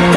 You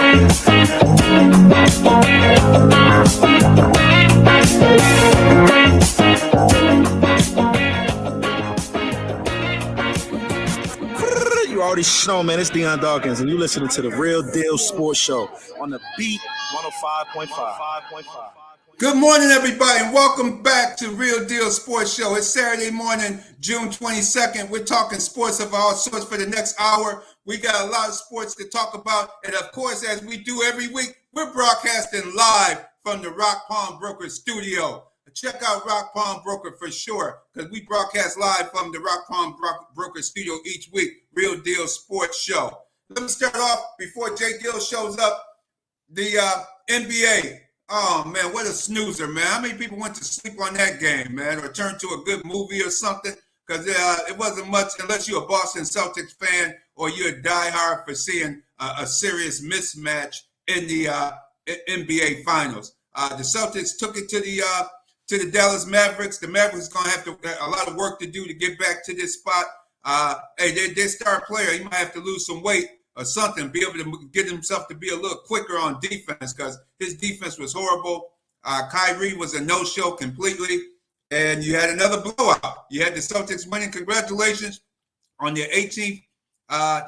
already know, man. It's Deion Dawkins, and you listening to the Real Deal Sports Show on the Beat 105.5. Good morning, everybody, and welcome back to Real Deal Sports Show. It's Saturday morning, June 22nd. We're talking sports of all sorts for the next hour. We got a lot of sports to talk about, and of course, as we do every week, we're broadcasting live from the Rock Palm Broker studio. Check out Rock Palm Broker for sure, because we broadcast live from the Rock Palm Broker studio each week, Real Deal Sports Show. Let me start off before J-GILLZ shows up. The NBA. Oh, man, what a snoozer, man. How many people went to sleep on that game, man, or turned to a good movie or something? Because it wasn't much, unless you're a Boston Celtics fan or you're a diehard for seeing a serious mismatch in the NBA Finals. The Celtics took it to the Dallas Mavericks. The Mavericks going to have a lot of work to do to get back to this spot. Hey, their star player, he might have to lose some weight or something, be able to get himself to be a little quicker on defense, because his defense was horrible. Kyrie was a no-show completely, and you had another blowout. You had the Celtics winning. Congratulations on their 18th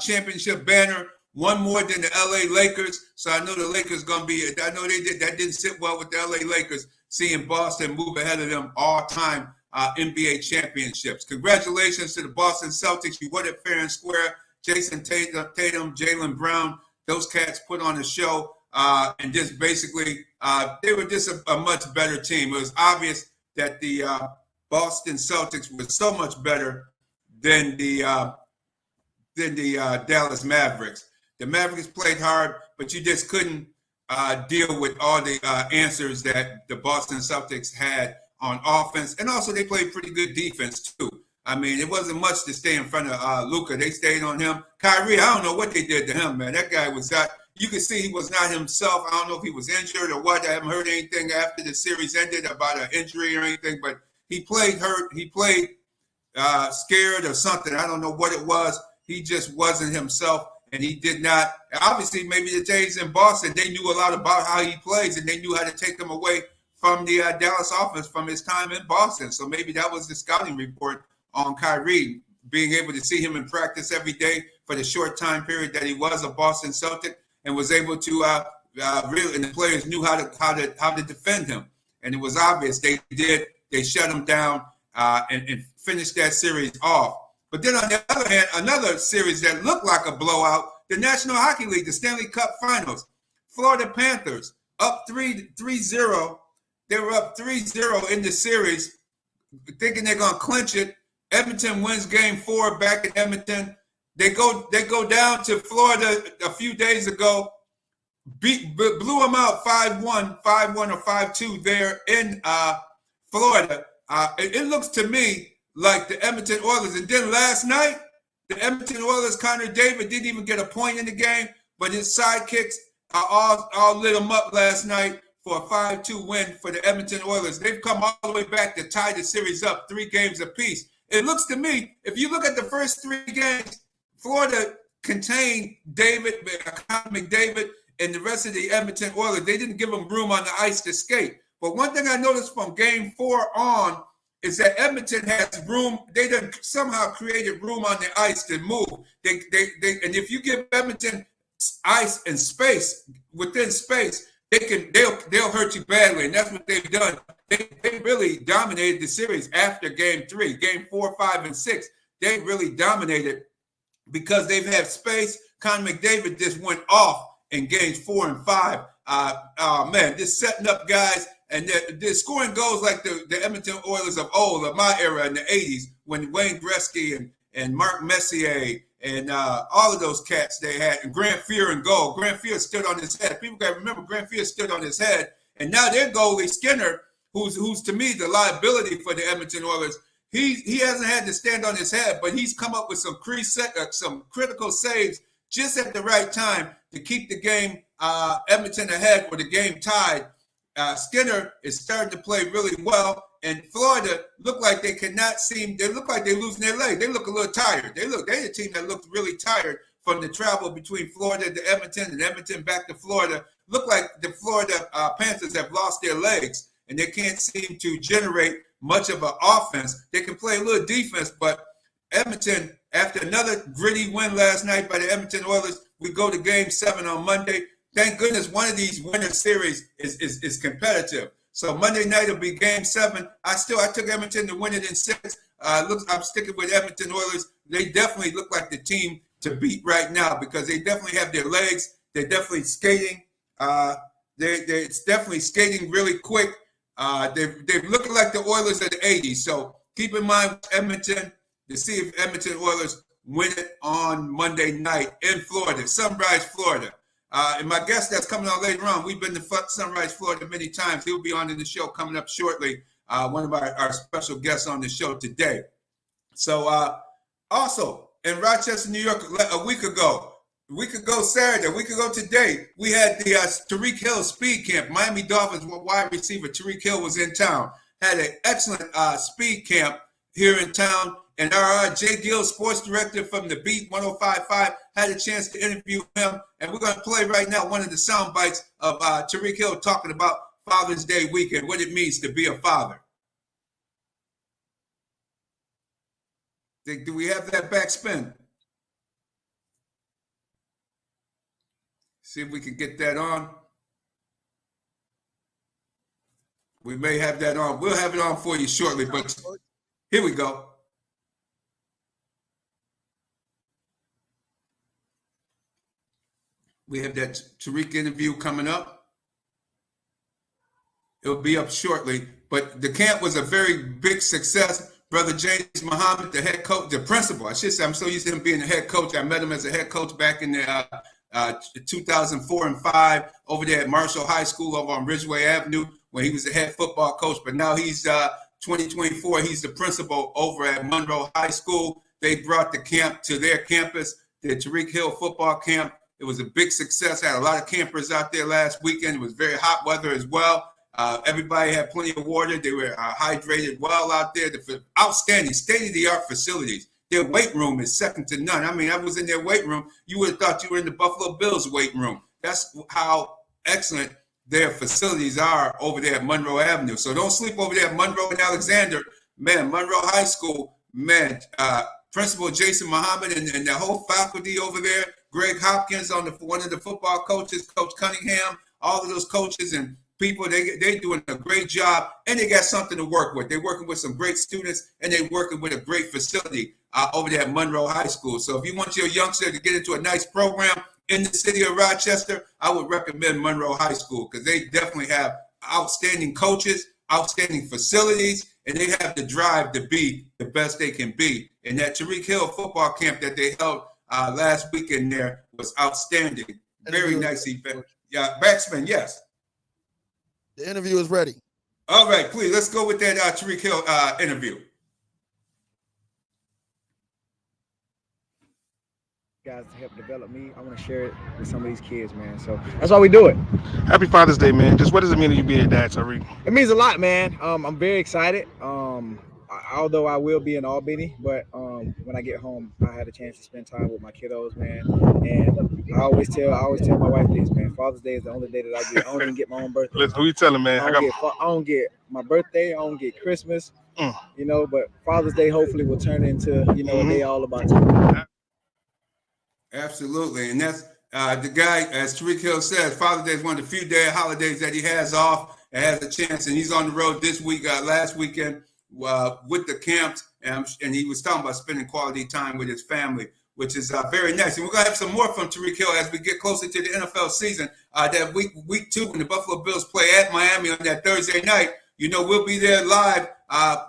championship banner, one more than the LA Lakers. So I know the Lakers going to be, I know they did, that didn't sit well with the LA Lakers, seeing Boston move ahead of them all-time NBA championships. Congratulations to the Boston Celtics. You won it fair and square. Jason Tatum, Jaylen Brown, those cats put on a show, and just basically they were just a much better team. It was obvious that the Boston Celtics were so much better than the Dallas Mavericks. The Mavericks played hard, but you just couldn't deal with all the answers that the Boston Celtics had on offense, and also they played pretty good defense too. I mean, it wasn't much to stay in front of Luka. They stayed on him. Kyrie, I don't know what they did to him, man. That guy was not, you could see he was not himself. I don't know if he was injured or what. I haven't heard anything after the series ended about an injury or anything, but he played hurt. He played scared or something. I don't know what it was. He just wasn't himself, and he did not. Obviously, maybe the days in Boston, they knew a lot about how he plays, and they knew how to take him away from the Dallas offense from his time in Boston. So maybe that was the scouting report on Kyrie, being able to see him in practice every day for the short time period that he was a Boston Celtic, and was able to really, and the players knew how to defend him. And it was obvious they shut him down and finished that series off. But then on the other hand, another series that looked like a blowout, the National Hockey League, the Stanley Cup Finals, Florida Panthers up 3-0. They were up 3-0 in the series, thinking they're going to clinch it. Edmonton wins game 4 back in Edmonton. They go down to Florida a few days ago, blew them out 5-1 or 5-2 there in Florida. It looks to me like the Edmonton Oilers. And then last night, the Edmonton Oilers, Connor David didn't even get a point in the game, but his sidekicks all lit him up last night for a 5-2 win for the Edmonton Oilers. They've come all the way back to tie the series up 3 games apiece. It looks to me, if you look at the first 3 games, Florida contained Connor McDavid, and the rest of the Edmonton Oilers. They didn't give them room on the ice to skate. But one thing I noticed from game 4 on is that Edmonton has room. They done somehow created room on the ice to move. And if you give Edmonton ice and space, within space, they'll hurt you badly, and that's what they've done. They really dominated the series after game 3, game 4, 5, and 6. They really dominated because they've had space. Connor McDavid just went off in games 4 and 5. Man, just setting up guys, and they're scoring goals like the Edmonton Oilers of old, of my era in the 80s, when Wayne Gretzky and Mark Messier and all of those cats they had, and Grant Fuhr in goal. Grant Fuhr stood on his head. People got to remember Grant Fuhr stood on his head, and now their goalie Skinner, who's to me the liability for the Edmonton Oilers, he hasn't had to stand on his head, but he's come up with some critical saves just at the right time to keep the game Edmonton ahead or the game tied. Skinner is starting to play really well, and Florida look like they look like they're losing their leg. They look a little tired. They're a team that looked really tired from the travel between Florida to Edmonton and Edmonton back to Florida. Look like the Florida Panthers have lost their legs, and they can't seem to generate much of an offense. They can play a little defense, but Edmonton, after another gritty win last night by the Edmonton Oilers, we go to Game 7 on Monday. Thank goodness one of these winter series is competitive. So Monday night will be Game 7. I took Edmonton to win it in 6. I'm sticking with Edmonton Oilers. They definitely look like the team to beat right now because they definitely have their legs. They're definitely skating. They're definitely skating really quick. They're looking like the Oilers of the 80s. So keep in mind Edmonton to see if Edmonton Oilers win it on Monday night in Florida, Sunrise, Florida. And my guest that's coming on later on, we've been to Sunrise, Florida many times. He'll be on in the show coming up shortly. One of our special guests on the show today. So also in Rochester, New York, a week ago Saturday, a week ago today, we had the J-GILLZ speed camp. Miami Dolphins wide receiver J Gill was in town. Had an excellent speed camp here in town. And our J-GILLZ sports director from the Beat 105.5 had a chance to interview him. And we're going to play right now one of the sound bites of J-GILLZ talking about Father's Day weekend, what it means to be a father. Do we have that BacSpin? See if we can get that on. We may have that on. We'll have it on for you shortly, but here we go. We have that Tariq interview coming up. It'll be up shortly. But the camp was a very big success. Brother James Muhammad, the head coach, the principal, I should say, I'm so used to him being the head coach. I met him as a head coach back in 2004 and 5 over there at Marshall High School over on Ridgeway Avenue when he was the head football coach. But now he's 2024. He's the principal over at Monroe High School. They brought the camp to their campus, the J-GILLZ football camp. It was a big success. Had a lot of campers out there last weekend. It was very hot weather as well. Everybody had plenty of water. They were hydrated well out there. Outstanding, state-of-the-art facilities. Their weight room is second to none. I mean, I was in their weight room. You would have thought you were in the Buffalo Bills weight room. That's how excellent their facilities are over there at Monroe Avenue. So don't sleep over there at Monroe and Alexander. Man, Monroe High School, man, Principal Jason Muhammad and the whole faculty over there, Greg Hopkins on one of the football coaches, Coach Cunningham, all of those coaches and people, they're doing a great job, and they got something to work with. They're working with some great students, and they're working with a great facility over there at Monroe High School. So if you want your youngster to get into a nice program in the city of Rochester, I would recommend Monroe High School because they definitely have outstanding coaches, outstanding facilities, and they have the drive to be the best they can be. And that J-GILLZ football camp that they held last weekend there was outstanding. Very nice event. Yeah, BacSpin, yes. The interview is ready. All right, please, let's go with that J-GILLZ interview. Guys to help develop me. I want to share it with some of these kids, man. So that's why we do it. Happy Father's Day, man. Just what does it mean to you being a dad, Tariq? It means a lot, man. I'm very excited. Although I will be in Albany, but when I get home, I had a chance to spend time with my kiddos, man. And I always tell my wife this, man. Father's Day is the only day that I get. I don't even get my own birthday. Listen, who you telling, man? I don't get my birthday. I don't get Christmas. You know, but Father's Day hopefully will turn into a day all about you. Absolutely, and that's the guy, as J-GILLZ says, Father's Day is one of the few holidays that he has off and has a chance, and he's on the road this week, last weekend with the camps, and he was talking about spending quality time with his family, which is very nice. And we're going to have some more from J-GILLZ as we get closer to the NFL season. That week 2, when the Buffalo Bills play at Miami on that Thursday night, we'll be there live at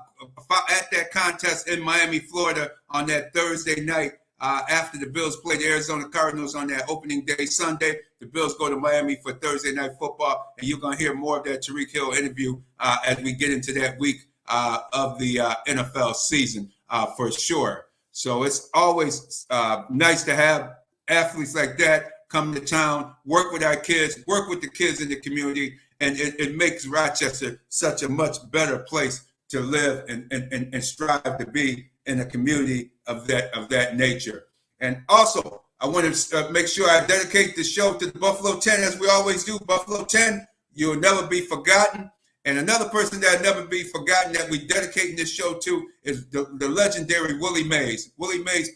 that contest in Miami, Florida on that Thursday night. After the Bills play the Arizona Cardinals on that opening day Sunday, the Bills go to Miami for Thursday night football, and you're going to hear more of that J-GILLZ interview as we get into that week of the NFL season for sure. So it's always nice to have athletes like that come to town, work with our kids, work with the kids in the community, and it makes Rochester such a much better place to live and strive to be in a community of that nature. And also, I want to make sure I dedicate the show to the Buffalo 10, as we always do. Buffalo 10, you'll never be forgotten. And another person that'll never be forgotten that we dedicating this show to is the legendary Willie Mays. Willie Mays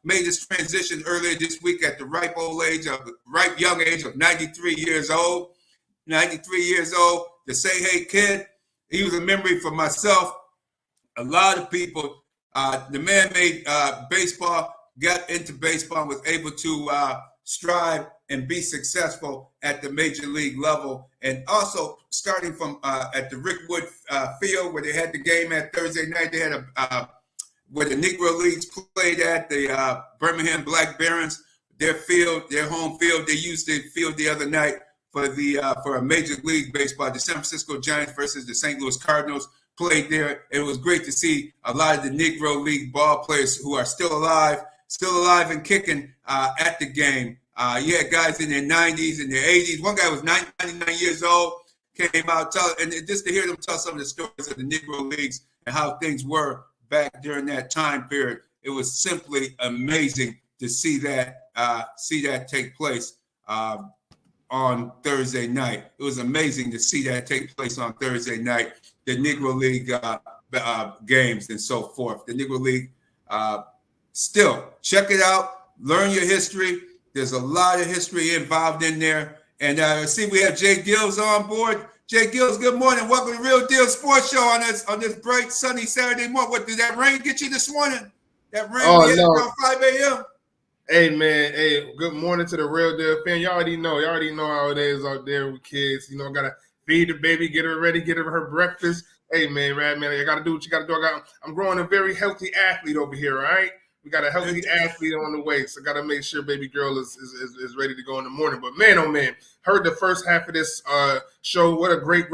made his transition earlier this week at the ripe young age of 93 years old. 93 years old, the Say Hey Kid. He was a memory for myself, a lot of people. The man made baseball, got into baseball, and was able to strive and be successful at the major league level. And also starting from at the Rick Wood Field, where they had the game at Thursday night, they had where the Negro Leagues played at, the Birmingham Black Barons, their home field. They used the field the other night for a Major League Baseball. The San Francisco Giants versus the St. Louis Cardinals played there. It was great to see a lot of the Negro League ball players who are still alive and kicking at the game. You had guys in their 90s and their 80s. One guy was 99 years old, came out, and just to hear them tell some of the stories of the Negro Leagues and how things were back during that time period, it was simply amazing to see that take place on Thursday night. It was amazing to see that take place on Thursday night, the Negro League games and so forth. The Negro League, still, check it out, learn your history. There's a lot of history involved in there. And see, we have J-GILLZ on board. J-GILLZ, good morning. Welcome to Real Deal Sports Show on this bright, sunny Saturday morning. What, did that rain get you this morning? That rain around 5 a.m.? Hey, man. Hey, good morning to the Real Deal fan. Y'all already know how it is out there with kids. You know, got to feed the baby, get her ready, get her breakfast. Hey, man, Radney, you got to do what you got to do. I'm growing a very healthy athlete over here, all right? We got a healthy athlete on the way, so got to make sure baby girl is ready to go in the morning. But, man, oh, man, heard the first half of this show. What a great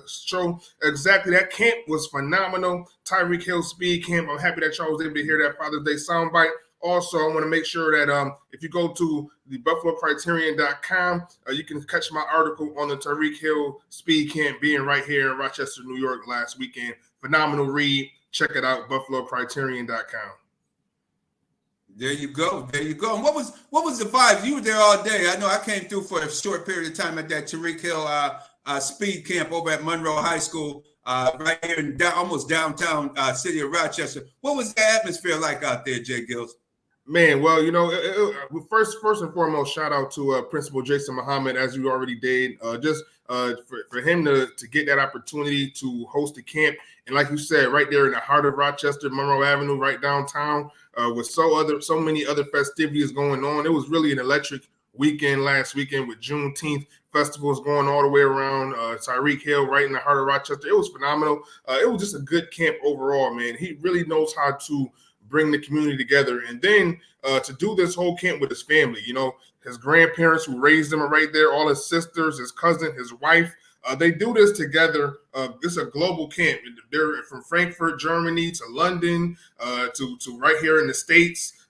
show. Exactly. That camp was phenomenal. Tyreek Hill Speed Camp. I'm happy that y'all was able to hear that Father's Day soundbite. Also, I want to make sure that if you go to the BuffaloCriterion.com, you can catch my article on the Tyreek Hill Speed Camp being right here in Rochester, New York last weekend. Phenomenal read. Check it out, BuffaloCriterion.com. There you go. And what was the vibe? You were there all day. I know I came through for a short period of time at that Tyreek Hill Speed Camp over at Monroe High School, right here in almost downtown city of Rochester. What was the atmosphere like out there, J-GILLZ? Man, well, you know, first and foremost, shout out to Principal Jason Muhammad, as you already did, for him to get that opportunity to host the camp. And like you said, right there in the heart of Rochester, Monroe Avenue, right downtown, with so many other festivities going on. It was really an electric weekend last weekend with Juneteenth festivals going all the way around Tyreek Hill, right in the heart of Rochester. It was phenomenal. It was just a good camp overall, man. He really knows how to bring the community together. And then to do this whole camp with his family, you know, his grandparents who raised him are right there, all his sisters, his cousin, his wife. They do this together. This is a global camp. They're from Frankfurt, Germany to London to right here in the States.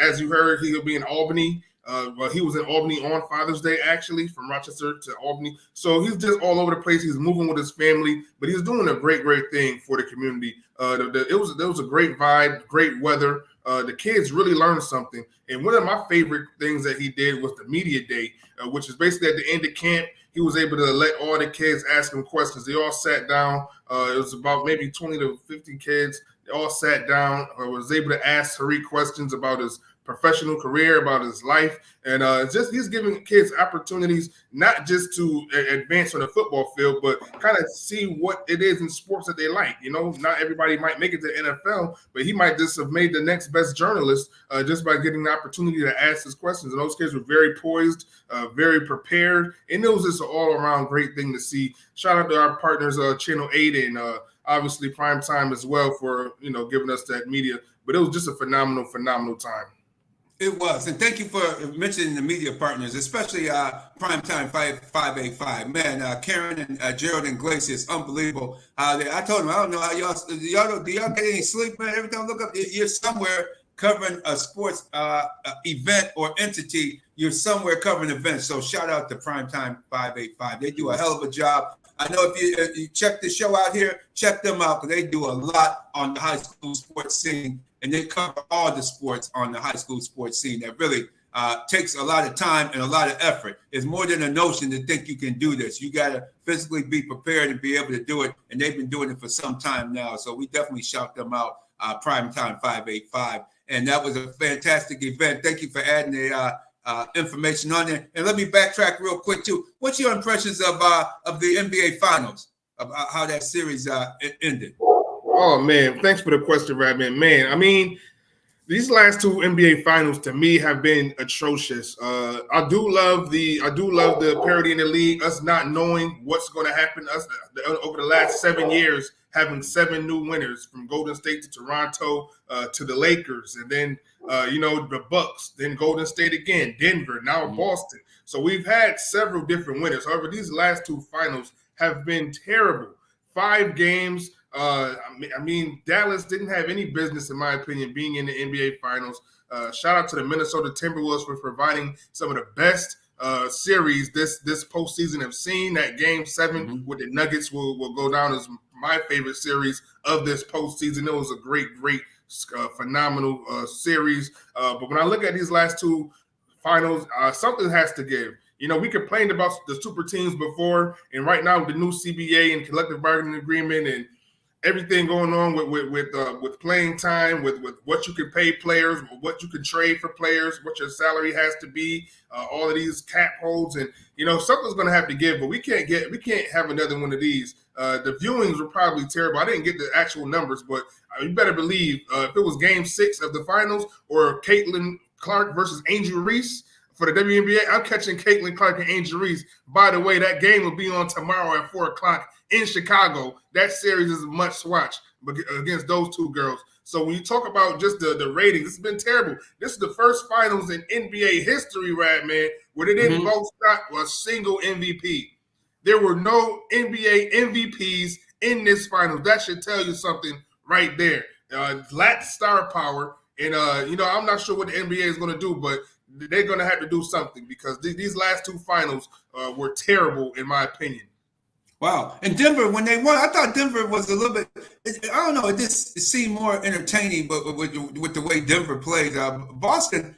As you heard, he'll be in Albany. Well, he was in Albany on Father's Day, actually, from Rochester to Albany. So he's just all over the place. He's moving with his family, but he's doing a great thing for the community. It was a great vibe, great weather. The kids really learned something. And one of my favorite things that he did was the media day, which is basically at the end of camp. He was able to let all the kids ask him questions. They all sat down. It was about maybe 20 to 50 kids. They all sat down. Was able to ask Tariq questions about his professional career, about his life, and he's giving kids opportunities not just to advance on the football field, but kind of see what it is in sports that they like. You know, not everybody might make it to the NFL, but he might just have made the next best journalist just by getting the opportunity to ask his questions. And those kids were very poised, very prepared, and it was just an all-around great thing to see. Shout out to our partners, Channel 8 and obviously Primetime as well for, you know, giving us that media. But it was just a phenomenal time. It was, and thank you for mentioning the media partners, especially Primetime 585. Man, Karen and Gerald and Glacius, unbelievable. I told them, I don't know how do y'all get any sleep, man? Every time I look up, you're somewhere covering a sports event or entity. You're somewhere covering events. So shout out to Primetime 585. They do a hell of a job. I know if you check the show out here, check them out because they do a lot on the high school sports scene and they cover all the sports on the high school sports scene. That really takes a lot of time and a lot of effort. It's more than a notion to think you can do this. You got to physically be prepared and be able to do it, and they've been doing it for some time now. So we definitely shout them out, Primetime 585. And that was a fantastic event. Thank you for adding the information on there. And let me backtrack real quick, too. What's your impressions of the NBA Finals, of how that series ended? Oh, man, thanks for the question, Radman. Man, I mean, these last two NBA Finals to me have been atrocious. I do love the parity in the league. Us not knowing what's going to happen. Us over the last 7 years having 7 new winners from Golden State to Toronto to the Lakers, and then the Bucks, then Golden State again, Denver, now Boston. So we've had several different winners. However, these last two finals have been terrible. 5 games. I mean, Dallas didn't have any business, in my opinion, being in the NBA Finals. Shout out to the Minnesota Timberwolves for providing some of the best series this postseason have seen. That Game 7 with the Nuggets will go down as my favorite series of this postseason. It was a great, phenomenal series. But when I look at these last two finals, something has to give. We complained about the super teams before, and right now with the new CBA and collective bargaining agreement and everything going on with playing time, with what you can pay players, what you can trade for players, what your salary has to be, all of these cap holds, and something's going to have to give. But we can't have another one of these. The viewings were probably terrible. I didn't get the actual numbers, but you better believe if it was Game 6 of the finals or Caitlin Clark versus Angel Reese for the WNBA, I'm catching Caitlin Clark and Angel Reese. By the way, that game will be on tomorrow at 4:00 in Chicago. That series is a must-watch against those two girls. So when you talk about just the ratings, it's been terrible. This is the first finals in NBA history, Radman, where they didn't both stop a single MVP. There were no NBA MVPs in this finals. That should tell you something right there. Lacked star power. And, I'm not sure what the NBA is going to do, but they're going to have to do something because these last two finals were terrible, in my opinion. Wow. And Denver, when they won, I thought Denver was a little bit, I don't know, it seemed more entertaining, but with the way Denver played. Boston,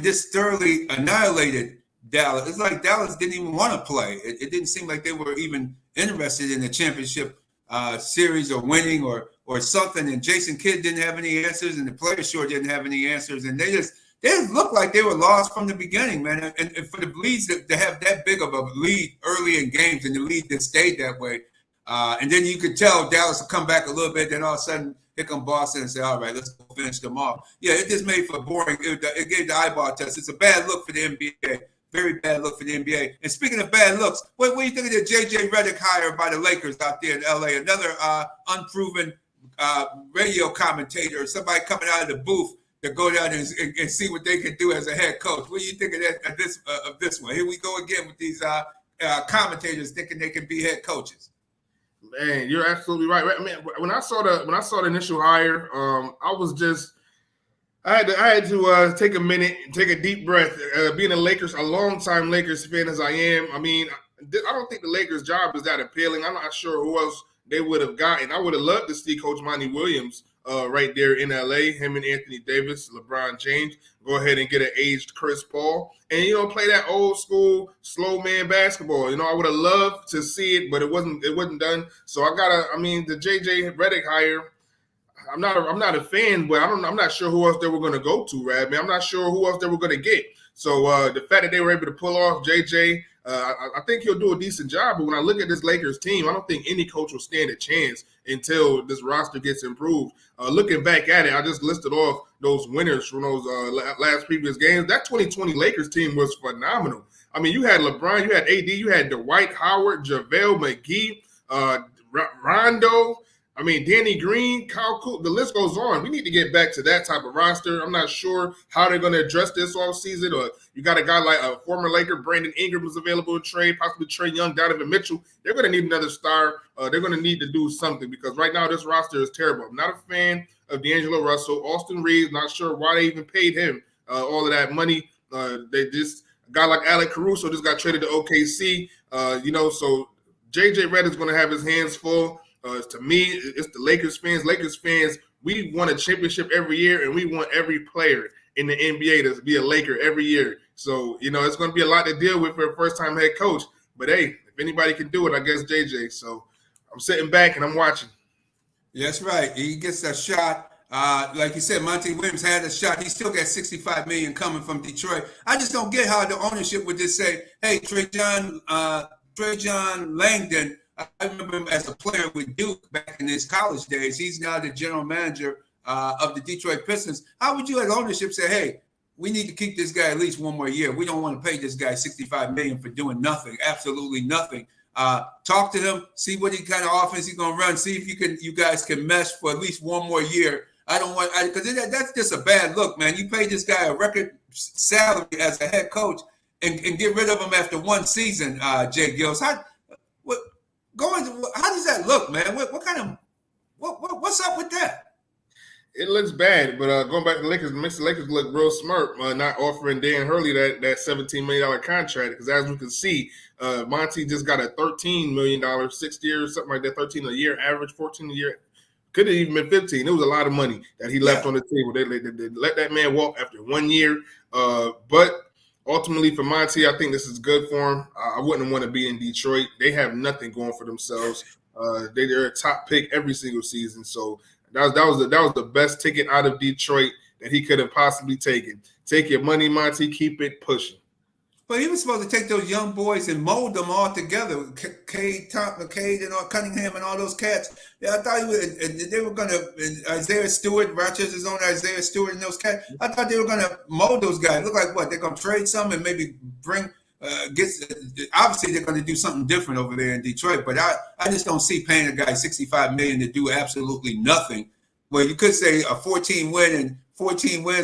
just thoroughly annihilated Dallas. It's like Dallas didn't even want to play. It didn't seem like they were even interested in the championship series or winning or something. And Jason Kidd didn't have any answers, and the players sure didn't have any answers. And they just looked like they were lost from the beginning, man. And for the leads to have that big of a lead early in games and the lead that stayed that way, and then you could tell Dallas would come back a little bit. Then all of a sudden, here come Boston and say, all right, let's go finish them off. Yeah, it just made for boring. It gave the eyeball test. It's a bad look for the NBA. Very bad look for the NBA. And speaking of bad looks, what do you think of the J.J. Redick hire by the Lakers out there in L.A.? Another unproven radio commentator, somebody coming out of the booth to go down and see what they can do as a head coach. What do you think of this one? Here we go again with these commentators thinking they can be head coaches. Man, you're absolutely right. Man, when I saw the initial hire, I had to take a minute, take a deep breath. Being a longtime Lakers fan as I am, I don't think the Lakers' job is that appealing. I'm not sure who else they would have gotten. I would have loved to see Coach Monty Williams right there in LA, him and Anthony Davis, LeBron James, go ahead and get an aged Chris Paul and, play that old school slow man basketball. I would have loved to see it, but it wasn't done. So the J.J. Redick hire, I'm not a fan, but I'm not sure who else they were going to go to, Radman. I'm not sure who else they were going to get. So the fact that they were able to pull off JJ, I think he'll do a decent job. But when I look at this Lakers team, I don't think any coach will stand a chance until this roster gets improved. Looking back at it, I just listed off those winners from those last previous games. That 2020 Lakers team was phenomenal. You had LeBron, you had AD, you had Dwight Howard, JaVale McGee, Rondo, Danny Green, Kyle Kuzma, the list goes on. We need to get back to that type of roster. I'm not sure how they're going to address this offseason. Or you got a guy like a former Laker, Brandon Ingram was available to trade, possibly Trae Young, Donovan Mitchell. They're going to need another star. They're going to need to do something because right now this roster is terrible. I'm not a fan of D'Angelo Russell. Austin Reeves, not sure why they even paid him all of that money. They just a guy like Alec Caruso just got traded to OKC. So J.J. Redick's going to have his hands full. To me, it's the Lakers fans. Lakers fans We won a championship every year, and we want every player in the NBA to be a Laker every year. So, it's going to be a lot to deal with for a first-time head coach. But, hey, if anybody can do it, I guess JJ. So I'm sitting back and I'm watching. That's right. He gets a shot. Like you said, Monty Williams had a shot. He still got $65 million coming from Detroit. I just don't get how the ownership would just say, hey, Trajan Langdon, I remember him as a player with Duke back in his college days. He's now the general manager of the Detroit Pistons. How would you as ownership say, hey, we need to keep this guy at least one more year. We don't want to pay this guy $65 million for doing nothing, absolutely nothing. Talk to him, see what kind of offense he's gonna run. See if you guys can mesh for at least one more year. I don't want because that's just a bad look, man. You pay this guy a record salary as a head coach and get rid of him after one season. J-GILLZ, how does that look, man? What's up with that? It looks bad, but going back to the Lakers, makes the Lakers look real smart, not offering Dan Hurley that $17 million contract. Because as we can see, Monty just got a $13 million 6 years, something like that, 13 a year average, 14 a year. Could have even been 15. It was a lot of money that he left on the table. They let that man walk after 1 year. But ultimately for Monty, I think this is good for him. I wouldn't want to be in Detroit. They have nothing going for themselves. They're a top pick every single season. So that was the best ticket out of Detroit that he could have possibly taken. Take your money, Monty. Keep it pushing. But he was supposed to take those young boys and mold them all together. Cade and all Cunningham and all those cats. Yeah, I thought they were going to Isaiah Stewart, Rochester's own Isaiah Stewart and those cats. I thought they were going to mold those guys. Look like what? They're going to trade some and maybe bring obviously they're going to do something different over there in Detroit. But I just don't see paying a guy $65 million to do absolutely nothing. Well, you could say a 14 wins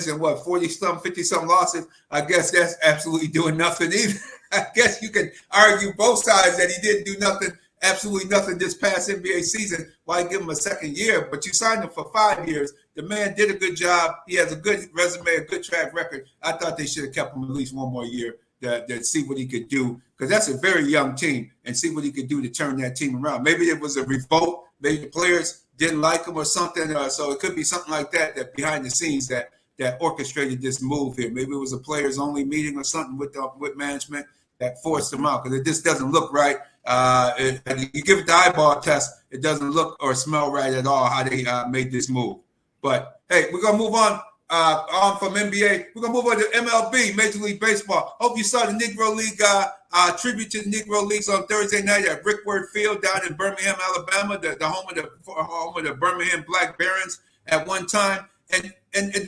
and what, 50-some losses. I guess that's absolutely doing nothing either. I guess you can argue both sides that he didn't do nothing, absolutely nothing this past NBA season. Why give him a second year? But you signed him for 5 years. The man did a good job. He has a good resume, a good track record. I thought they should have kept him at least one more year to see what he could do, because that's a very young team, and see what he could do to turn that team around. Maybe it was a revolt. Maybe the players didn't like him or something. So it could be something like that behind the scenes that orchestrated this move here. Maybe it was a players only meeting or something with management that forced him out, because it just doesn't look right. You give it the eyeball test, it doesn't look or smell right at all how they made this move. But hey, we're gonna move on from NBA. We're gonna move on to MLB, Major League Baseball. Hope you saw the Negro League tribute to the Negro Leagues on Thursday night at Rickford Field down in Birmingham, Alabama, the home of the Birmingham Black Barons at one time. And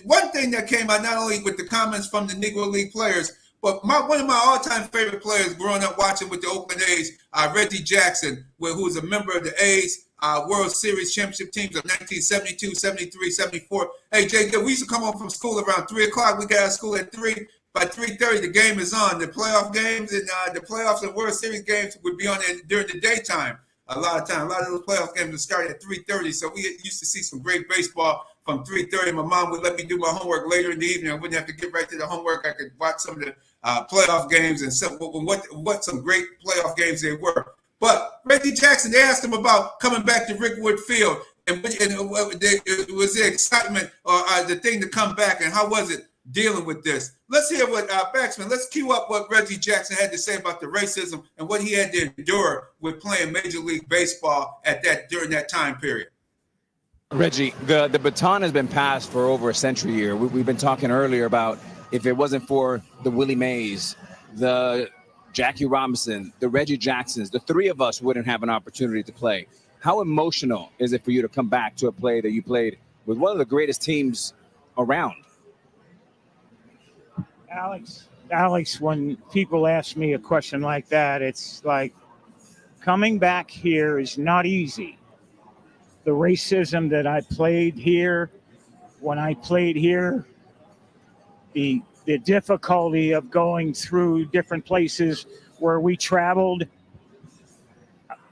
one thing that came out, not only with the comments from the Negro League players, but one of my all-time favorite players growing up watching with the Oakland A's, Reggie Jackson, who was a member of the A's World Series championship teams of 1972, 73, 74. Hey, Jay, we used to come home from school around 3 o'clock. We got out of school at 3. By 3:30, the game is on. The playoff games and the playoffs and World Series games would be on during the daytime. A lot of those playoff games would start at 3:30. So we used to see some great baseball from 3:30. My mom would let me do my homework later in the evening. I wouldn't have to get right to the homework. I could watch some of the playoff games and what some great playoff games they were. But Reggie Jackson, they asked him about coming back to Rickwood Field and was the excitement or the thing to come back, and how was it dealing with this? Let's hear what BacSpin. Let's cue up what Reggie Jackson had to say about the racism and what he had to endure with playing Major League Baseball during that time period. Reggie, the baton has been passed for over a century here. We've been talking earlier about if it wasn't for the Willie Mays, the Jackie Robinson, the Reggie Jacksons, the three of us wouldn't have an opportunity to play. How emotional is it for you to come back to a play that you played with one of the greatest teams around? Alex, when people ask me a question like that, it's like coming back here is not easy. The racism that I played here, when I played here, the difficulty of going through different places where we traveled.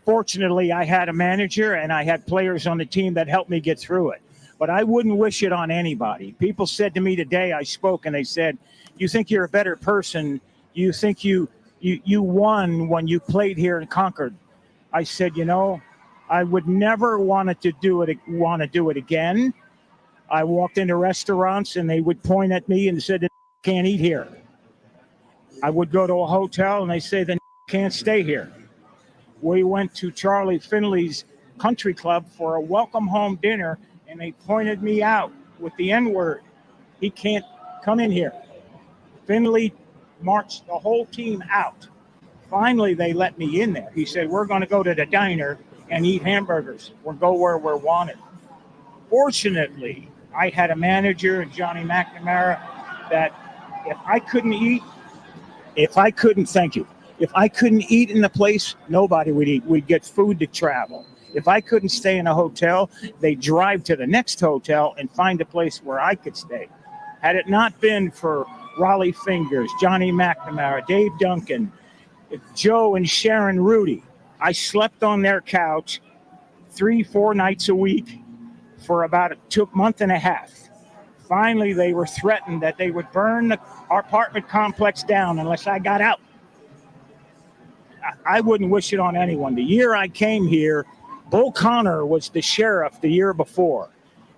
Fortunately, I had a manager and I had players on the team that helped me get through it. But I wouldn't wish it on anybody. People said to me today, I spoke and they said, you think you're a better person. You think you won when you played here in Concord. I said, I would never want to do it again. I walked into restaurants and they would point at me and said, "Can't eat here." I would go to a hotel and they say, "Then can't stay here." We went to Charlie Finley's country club for a welcome home dinner and they pointed me out with the N-word. "He can't come in here." Finley marched the whole team out. Finally, they let me in there. He said, "We're going to go to the diner and eat hamburgers. We'll go where we're wanted." Fortunately, I had a manager, Johnny McNamara, that if I couldn't eat in the place, nobody would eat. We'd get food to travel. If I couldn't stay in a hotel, they'd drive to the next hotel and find a place where I could stay. Had it not been for Raleigh Fingers, Johnny McNamara, Dave Duncan, Joe and Sharon Rudy, I slept on their couch 3-4 nights a week for about a month and a half. Finally, they were threatened that they would burn our apartment complex down unless I got out. I wouldn't wish it on anyone. The year I came here, Bull Connor was the sheriff the year before.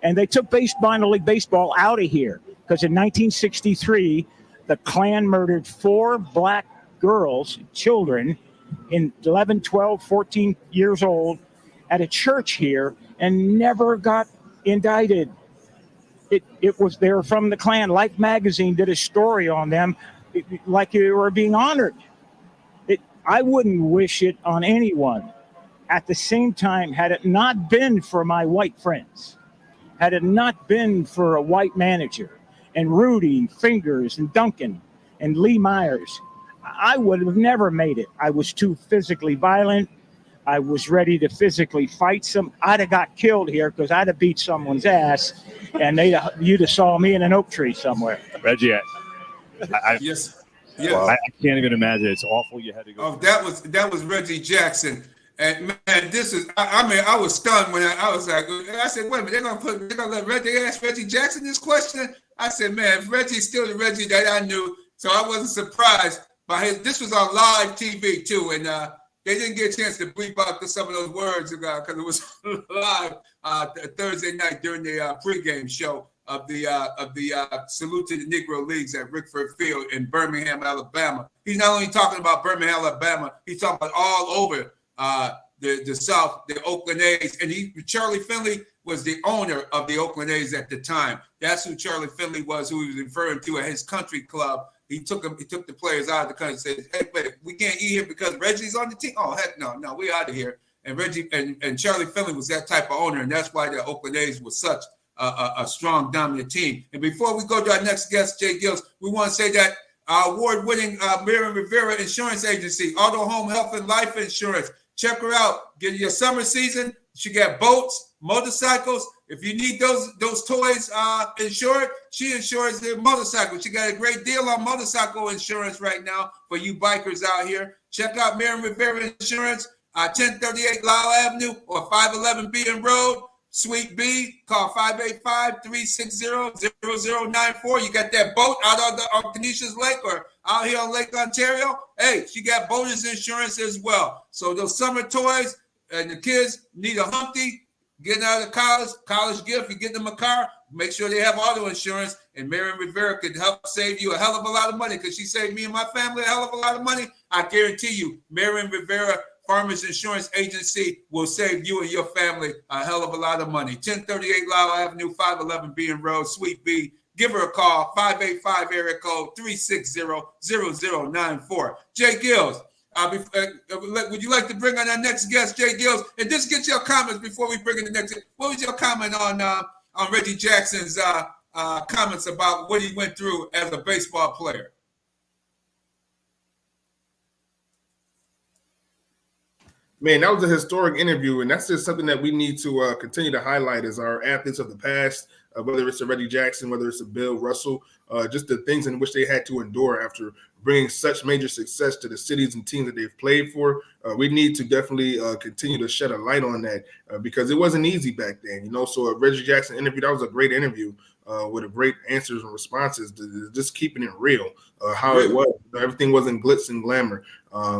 And they took minor league baseball out of here because in 1963, the Klan murdered 4 black girls, children, in 11, 12, 14 years old at a church here and never got indicted. It was, they were from the Klan. Life magazine did a story on them like they were being honored. I wouldn't wish it on anyone. At the same time, had it not been for my white friends, had it not been for a white manager and Rudy, Fingers, and Duncan, and Lee Myers, I would have never made it. I was too physically violent. I was ready to physically fight I'd have got killed here because I'd have beat someone's ass, and you'd have saw me in an oak tree somewhere. Reggie, Yes. I can't even imagine. It's awful. You had to go. Oh, that was Reggie Jackson. And man, this is, I was stunned when I was like, I said, wait a minute, they're gonna let Reggie ask Reggie Jackson this question? I said, man, Reggie's still the Reggie that I knew, so I wasn't surprised by this was on live TV too, and they didn't get a chance to bleep out some of those words because it was live Thursday night during the pregame show of the Salute to the Negro Leagues at Rickford Field in Birmingham, Alabama. He's not only talking about Birmingham, Alabama, he's talking about all over the South, the Oakland A's, and Charlie Finley was the owner of the Oakland A's at the time. That's who Charlie Finley was, who he was referring to at his country club. He took the players out of the country and said, "Hey, wait, we can't eat here because Reggie's on the team." Oh, heck no, we out of here. And Reggie and Charlie Finley was that type of owner, and that's why the Oakland A's was such a strong, dominant team. And before we go to our next guest, J-GILLZ, we want to say that our award-winning Miriam Rivera Insurance Agency, Auto, Home, Health, and Life Insurance. Check her out. Get your summer season. She got boats, motorcycles. If you need those toys insured, she insures the motorcycle. She got a great deal on motorcycle insurance right now for you bikers out here. Check out Miriam Rivera Insurance, 1038 Lyle Avenue or 511 Beacon Road, Suite B. Call 585-360-0094. You got that boat out on Canisius Lake or out here on Lake Ontario? Hey, she got boaters insurance as well. So those summer toys and the kids need a Humpty, getting out of college gift, you get them a car, make sure they have auto insurance, and Miriam Rivera could help save you a hell of a lot of money because she saved me and my family a hell of a lot of money. I guarantee you, Miriam Rivera Farmers Insurance Agency will save you and your family a hell of a lot of money. 1038 Lyle Avenue, 511 Beacon Road, Suite B. Give her a call, 585 area code 360-0094. J-GILLZ, would you like to bring on our next guest, J-GILLZ? And just get your comments before we bring in the next. What was your comment on Reggie Jackson's comments about what he went through as a baseball player? Man, that was a historic interview, and that's just something that we need to continue to highlight as our athletes of the past, whether it's a Reggie Jackson, whether it's a Bill Russell, just the things in which they had to endure after bringing such major success to the cities and teams that they've played for. We need to definitely continue to shed a light on that because it wasn't easy back then, So a Reggie Jackson interview, that was a great interview with a great answers and responses, just keeping it real, how it was. Everything wasn't glitz and glamour.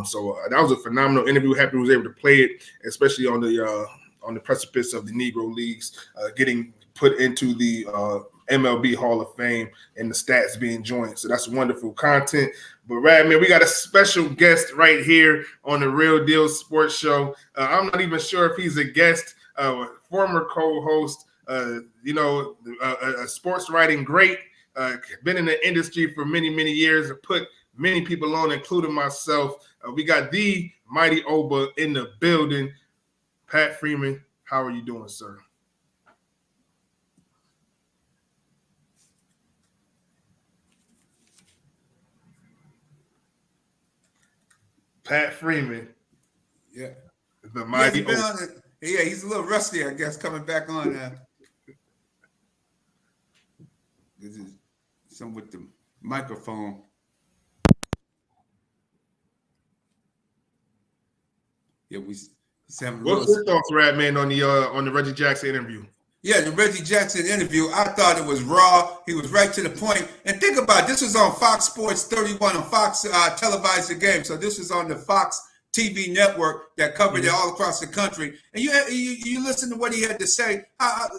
So that was a phenomenal interview. Happy he was able to play it, especially on the precipice of the Negro Leagues, getting put into the MLB Hall of Fame and the stats being joined. So that's wonderful content. But Radman, we got a special guest right here on the Real Deal Sports Show. I'm not even sure if he's a guest, former co-host, a sports writing great, been in the industry for many, many years, and put many people on, including myself. We got the mighty Oba in the building. Pat Freeman, how are you doing, sir? Pat Freeman. Yeah. The mighty Oba. Yeah, he's a little rusty, I guess, coming back on now. This is some with the microphone. Yeah, what's your thoughts, Radman, on the Reggie Jackson interview? Yeah, the Reggie Jackson interview, I thought it was raw. He was right to the point. And think about it, this was on Fox Sports 31 on Fox televised the game. So this was on the Fox TV network that covered it all across the country. And you listen to what he had to say.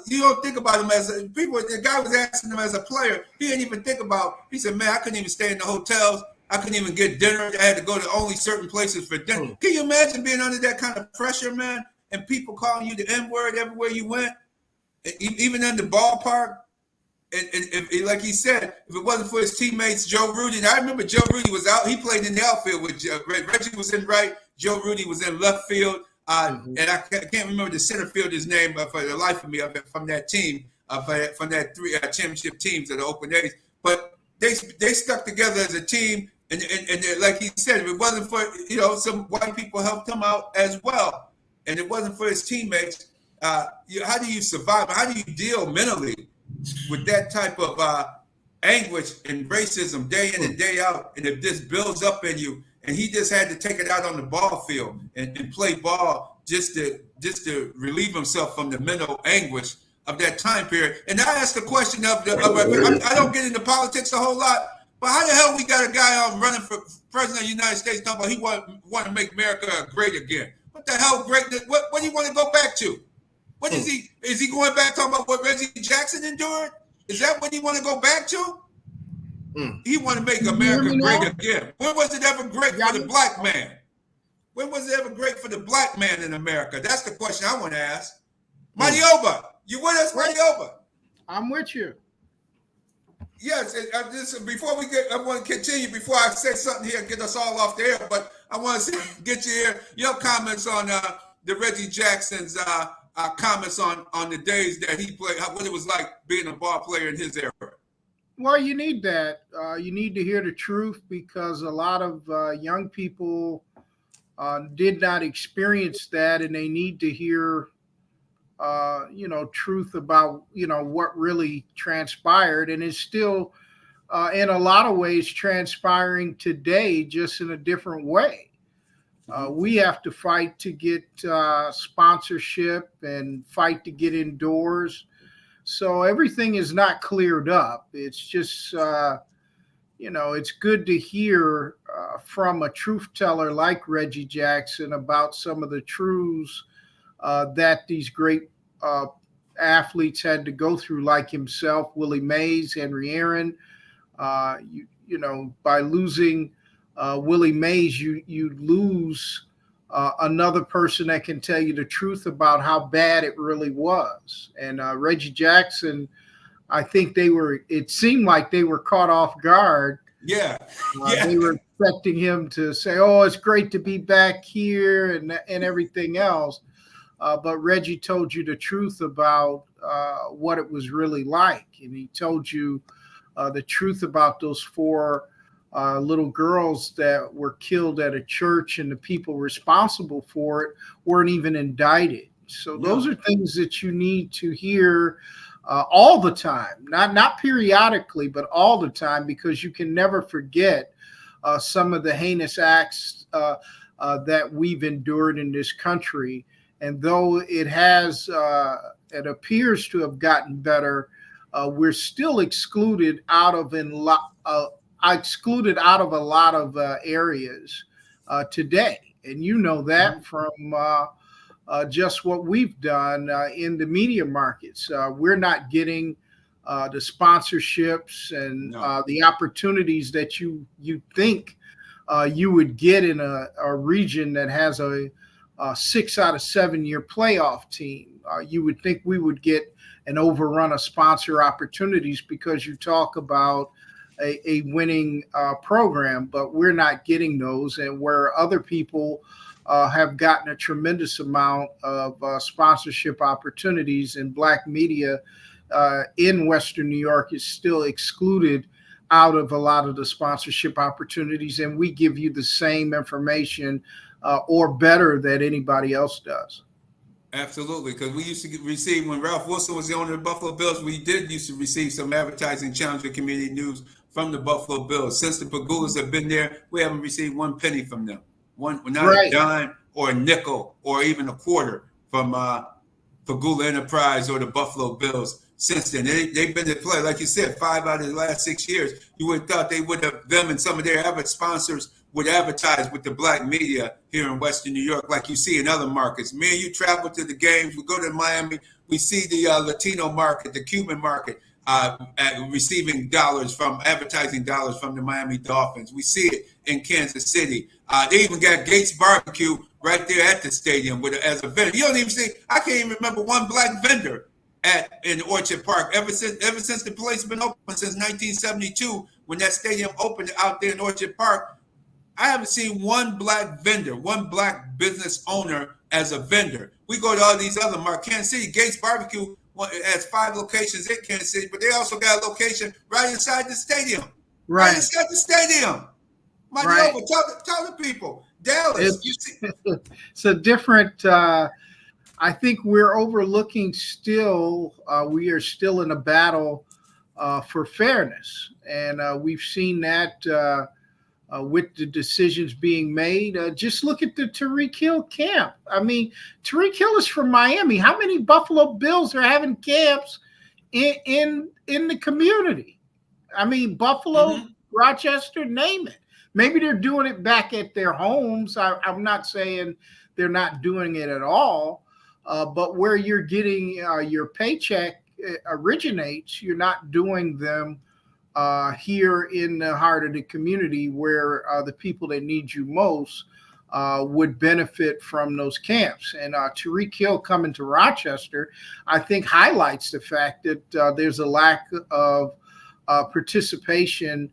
You don't think about him as the guy was asking him as a player. He didn't even think about. He said, "Man, I couldn't even stay in the hotels. I couldn't even get dinner. I had to go to only certain places for dinner." Can you imagine being under that kind of pressure, man? And people calling you the N-word everywhere you went, even in the ballpark. And like he said, if it wasn't for his teammates, Joe Rudy. And I remember Joe Rudy was out. He played in the outfield with Reggie was in right. Joe Rudy was in left field. And I can't remember the center fielder's name for the life of me from that team, from that three championship teams of the Oakland A's. But they stuck together as a team. And like he said, if it wasn't for, some white people helped him out as well. And it wasn't for his teammates. How do you survive? How do you deal mentally with that type of anguish and racism day in and day out? And if this builds up in you, and he just had to take it out on the ball field and play ball just to relieve himself from the mental anguish of that time period. And I asked the question of I don't get into politics a whole lot, but how the hell we got a guy running for president of the United States talking about he want to make America great again? What the hell great? What do you want to go back to? What is he? Is he going back talking about what Reggie Jackson endured? Is that what he want to go back to? He want to make America great again. When was it ever great for the black man? When was it ever great for the black man in America? That's the question I want to ask. Mighty Oba, you with us, Mighty Oba? I'm with you. Yes, before we I want to continue, before I say something here and get us all off the air, but I want to get you here, your comments on the Reggie Jackson's comments on the days that he played, what it was like being a ball player in his era. Well, you need that. You need to hear the truth because a lot of young people did not experience that, and they need to hear, truth about, what really transpired, and it's still, in a lot of ways, transpiring today, just in a different way. We have to fight to get sponsorship and fight to get indoors. So everything is not cleared up. It's just, it's good to hear from a truth teller like Reggie Jackson about some of the truths that these great athletes had to go through, like himself, Willie Mays, Henry Aaron. By losing Willie Mays, you lose another person that can tell you the truth about how bad it really was. And Reggie Jackson, I think it seemed like they were caught off guard. Yeah. They were expecting him to say, "Oh, it's great to be back here," and everything else. But Reggie told you the truth about what it was really like. And he told you the truth about those four little girls that were killed at a church, and the people responsible for it weren't even indicted. So those are things that you need to hear all the time, not periodically, but all the time, because you can never forget some of the heinous acts that we've endured in this country. And though it appears to have gotten better, we're still excluded out of a lot of areas today. And you know that from just what we've done in the media markets. We're not getting the sponsorships and the opportunities that you think you would get in a region that has a 6 out of 7 year playoff team. You would think we would get an overrun of sponsor opportunities because you talk about a winning program, but we're not getting those. And where other people have gotten a tremendous amount of sponsorship opportunities, and Black media in Western New York is still excluded out of a lot of the sponsorship opportunities, and we give you the same information or better than anybody else does. Absolutely, because we used to receive, when Ralph Wilson was the owner of the Buffalo Bills, we did used to receive some advertising Challenger community news from the Buffalo Bills. Since the Pagulas have been there, we haven't received one penny from them. Not a dime or a nickel or even a quarter from Pagula Enterprise or the Buffalo Bills since then. They've been to play, like you said, 5 out of the last 6 years. You would have thought they would have, them and some of their avid sponsors would advertise with the Black media here in Western New York, like you see in other markets. Me and you travel to the games. We go to Miami. We see the Latino market, the Cuban market, receiving advertising dollars from the Miami Dolphins. We see it in Kansas City. They even got Gates Barbecue right there at the stadium as a vendor. You don't even see. I can't even remember one Black vendor in Orchard Park ever since the place been open since 1972 when that stadium opened out there in Orchard Park. I haven't seen one Black vendor, one Black business owner as a vendor. We go to all these other markets. Kansas City, Gates Barbecue has 5 locations in Kansas City, but they also got a location right inside the stadium. Right inside the stadium. Tell the people. Dallas. It's a different, I think we're overlooking still, we are still in a battle for fairness. And we've seen that with the decisions being made. Just look at the Tyreek Hill camp. I mean, Tyreek Hill is from Miami. How many Buffalo Bills are having camps in the community? I mean, Buffalo, Rochester, name it. Maybe they're doing it back at their homes. I'm not saying they're not doing it at all, but where you're getting your paycheck originates, you're not doing them here in the heart of the community where the people that need you most would benefit from those camps. And Tyreek Hill coming to Rochester, I think highlights the fact that there's a lack of participation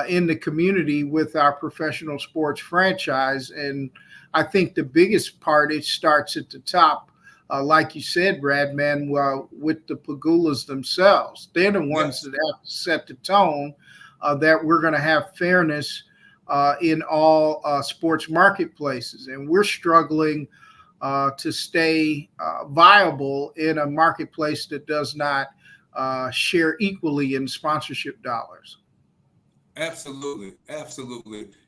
in the community with our professional sports franchise. And I think the biggest part, it starts at the top. Like you said, Radman, with the Pagulas themselves. They're the ones that have to set the tone that we're going to have fairness in all sports marketplaces. And we're struggling to stay viable in a marketplace that does not share equally in sponsorship dollars. Absolutely.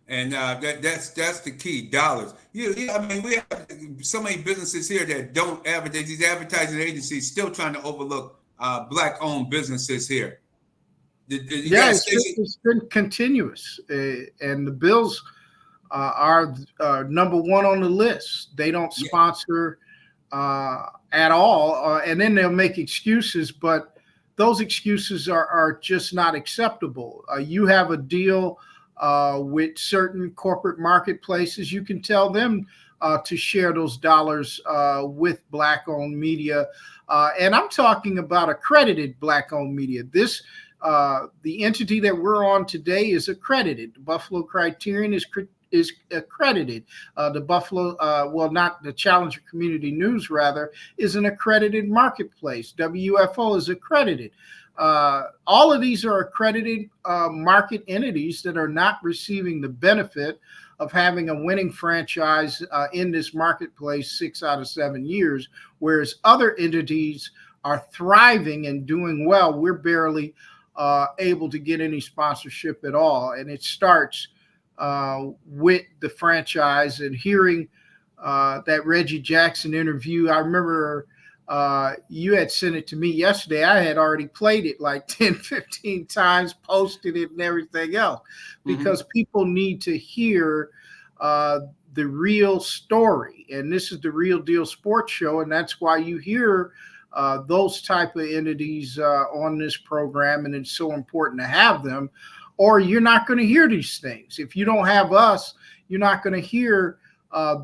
And that's the key, dollars. I mean, we have so many businesses here that don't advertise. These advertising agencies still trying to overlook Black-owned businesses here. It's been continuous. And the Bills are number one on the list. They don't sponsor at all. And then they'll make excuses, but those excuses are just not acceptable. You have a deal with certain corporate marketplaces. You can tell them to share those dollars with Black-owned media. And I'm talking about accredited Black-owned media. The entity that we're on today is accredited. The Buffalo Criterion is accredited. The Buffalo, not the Challenger Community News, rather, is an accredited marketplace. WFO is accredited. All of these are accredited market entities that are not receiving the benefit of having a winning franchise in this marketplace 6 out of 7 years, whereas other entities are thriving and doing well. We're barely able to get any sponsorship at all. And it starts with the franchise. And hearing that Reggie Jackson interview, I remember you had sent it to me yesterday. I had already played it like 10, 15 times, posted it and everything else, because people need to hear the real story. And this is the Real Deal Sports Show, and that's why you hear those type of entities on this program, and it's so important to have them, or you're not going to hear these things. If you don't have us, you're not going to hear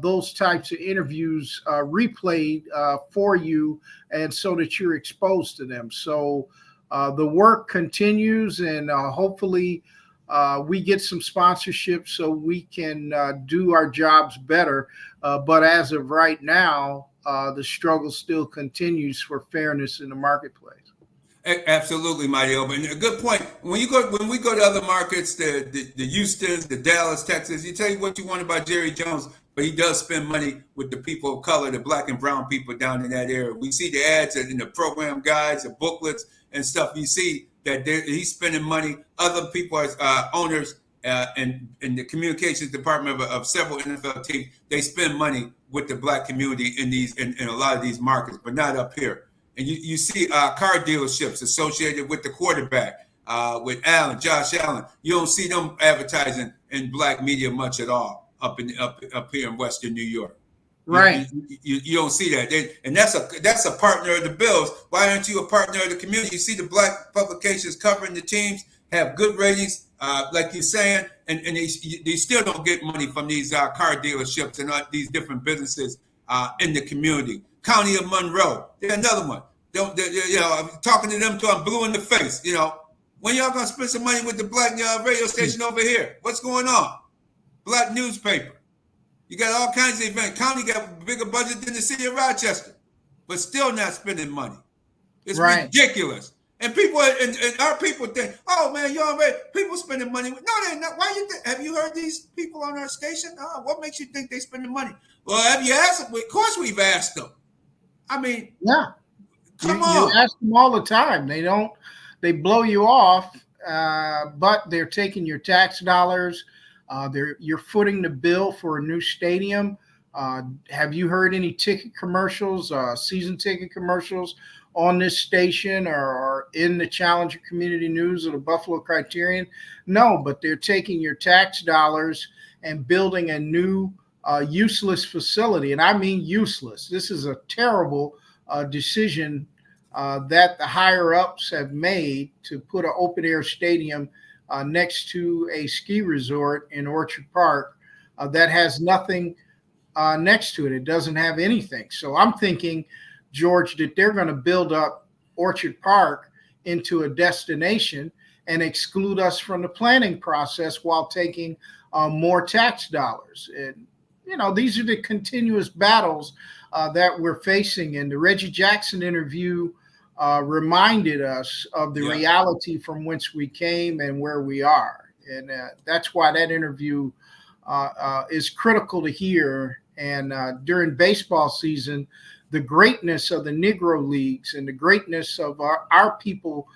those types of interviews replayed for you, and so that you're exposed to them. So the work continues, and hopefully we get some sponsorship so we can do our jobs better. But as of right now, the struggle still continues for fairness in the marketplace. Absolutely, Mario. And a good point. When we go to other markets, the Houstons, the Dallas, Texas, you tell you what you want about Jerry Jones, but he does spend money with the people of color, the black and brown people down in that area. We see the ads in the program guides, the booklets and stuff. You see that he's spending money. Other people as owners in the communications department of several NFL teams, they spend money with the black community in a lot of these markets, but not up here. And you see car dealerships associated with the quarterback, with Josh Allen. You don't see them advertising in black media much at all up here in Western New York. Right. You don't see that. And that's a partner of the Bills. Why aren't you a partner of the community? You see the black publications covering the teams have good ratings, like you're saying, and they still don't get money from these car dealerships and these different businesses in the community. County of Monroe, they're another one. I'm talking to them till I'm blue in the face. When y'all gonna spend some money with the black radio station over here? What's going on? Black newspaper. You got all kinds of events. County got a bigger budget than the city of Rochester, but still not spending money. It's ridiculous. And people and our people think, oh man, you already people spending money. No, they're not. Why you think? Have you heard these people on our station? What makes you think they spending money? Well, have you asked them? Of course, we've asked them. I mean, yeah. Come on. You ask them all the time. They blow you off, but they're taking your tax dollars. You're footing the bill for a new stadium. Have you heard any ticket commercials, season ticket commercials on this station or in the Challenger Community News or the Buffalo Criterion? No, but they're taking your tax dollars and building a new useless facility. And I mean useless. This is a terrible decision that the higher ups have made to put an open air stadium next to a ski resort in Orchard Park that has nothing next to it. It doesn't have anything. So I'm thinking, George, that they're going to build up Orchard Park into a destination and exclude us from the planning process while taking more tax dollars. And these are the continuous battles that we're facing. And the Reggie Jackson interview reminded us of the reality from whence we came and where we are. And that's why that interview is critical to hear. And during baseball season, the greatness of the Negro Leagues and the greatness of our people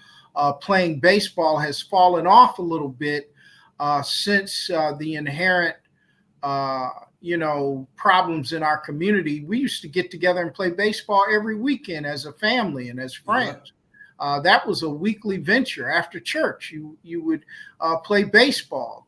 playing baseball has fallen off a little bit since the inherent problems in our community. We used to get together and play baseball every weekend as a family and as friends. That was a weekly venture. After church, you would play baseball.